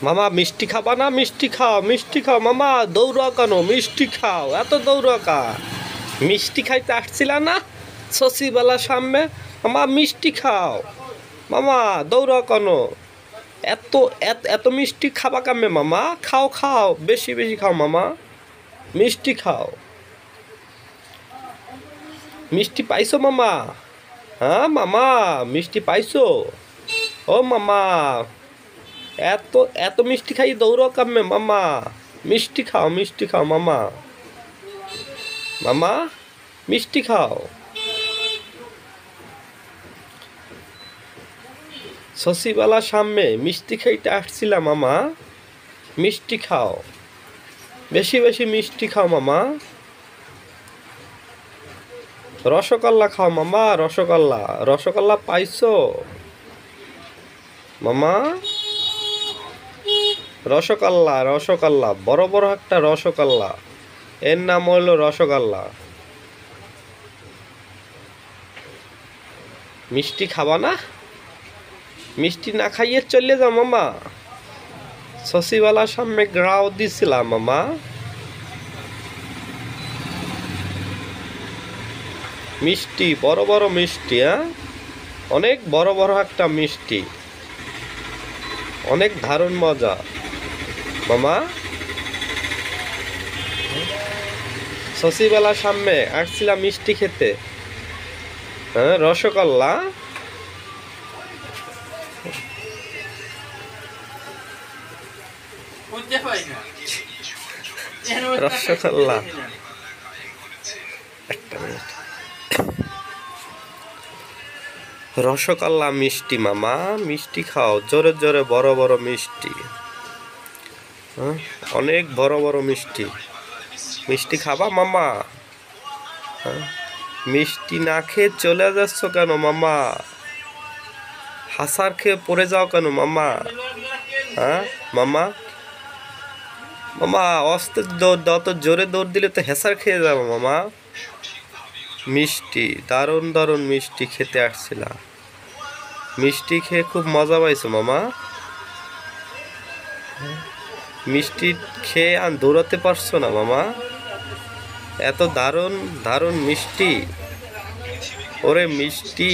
মামা মিষ্টি খাবা না? মিষ্টি খাও, মিষ্টি খাও মামা। দৌড়া কেন? মিষ্টি খাও, এত দৌড়া কা? মিষ্টি খাইতে আসছিলা না শশীবালার সামনে? মামা মিষ্টি খাও মামা, দৌড়া কেন? এত এত এত মিষ্টি খাবা কামে মামা? খাও খাও, বেশি বেশি খাও মামা, মিষ্টি খাও। মিষ্টি পাইছো মামা? হ্যাঁ মামা, মিষ্টি পাইছো? ও মামা, এত এত মিষ্টি খাই দৌড়ো কামে মামা? মিষ্টি খাও, মিষ্টি খাও মামা। মামা মিষ্টি খাও। শশীবালার সামনে মিষ্টি খাইতে আসছিলাম মামা, মিষ্টি খাও, বেশি বেশি মিষ্টি খাও মামা। রসগোল্লা খাও মামা, রসগোল্লা, রসগোল্লা পাইছো মামা? রসগোল্লা, রসগোল্লা, বড় বড় একটা রসগোল্লা, এর নাম হলো রসগোল্লা। মিষ্টি খাবা না? মিষ্টি না খাইয়ে চলে যাও মামা। শশীবালার সামনে গ্রাও দিছিলাম মামা। মিষ্টি, বড় বড় মিষ্টি, হ্যাঁ, অনেক বড় বড় একটা মিষ্টি, অনেক দারুণ মজা মামা। শশীবালার সামনে আসছিলাম মিষ্টি খেতে, হ্যাঁ, রসগোল্লা। রসগোল্লা, একটা মিনিট। রসগোল্লা মিষ্টি মামা, মিষ্টি খাও, জোরে জোরে, বড় বড় মিষ্টি, হ্যাঁ, অনেক বড় বড় মিষ্টি। মিষ্টি খাবা মামা? হ্যাঁ, মিষ্টি না খেয়ে চলে যাচ্ছ কেন মামা? হাসার খেয়ে পড়ে যাও কেন মামা? হ্যাঁ মামা, মামা অস্তে দৌড় দাও তো, জোরে দৌড় দিলে তো হেসার খেয়ে যাবো মামা। মিষ্টি, দারুণ দারুণ মিষ্টি খেতে আসছিলাম। মিষ্টি খেয়ে খুব মজা পাইছো মামা? মিষ্টি খেয়ে আর দৌড়াতে পারছো না মামা? এত দারুণ দারুণ মিষ্টি। ওরে মিষ্টি,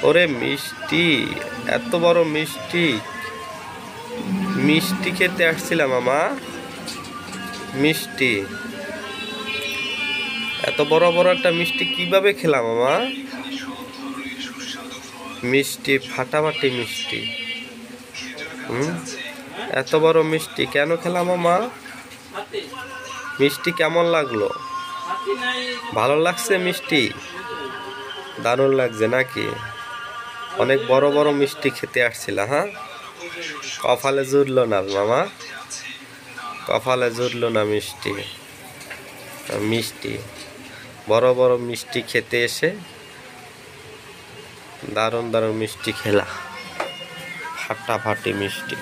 ওরে মিষ্টি, এত বড় মিষ্টি, মিষ্টি খেতে আসছিলাম মামা। মিষ্টি, এত বড় বড় একটা মিষ্টি কিভাবে খেলাম মামা? মিষ্টি ফাটাফাটি মিষ্টি, এত বড় মিষ্টি কেন খেলাম মামা? মিষ্টি কেমন লাগলো? ভালো লাগছে মিষ্টি? দারুণ লাগছে নাকি? অনেক বড় বড় মিষ্টি খেতে আসছিল, হ্যাঁ? কপালে জুটলো না মামা, কপালে জুটলো না মিষ্টি। মিষ্টি, বড় বড় মিষ্টি খেতে এসে দারুণ দারুণ মিষ্টি খেলা, ফাটাফাটি মিষ্টি।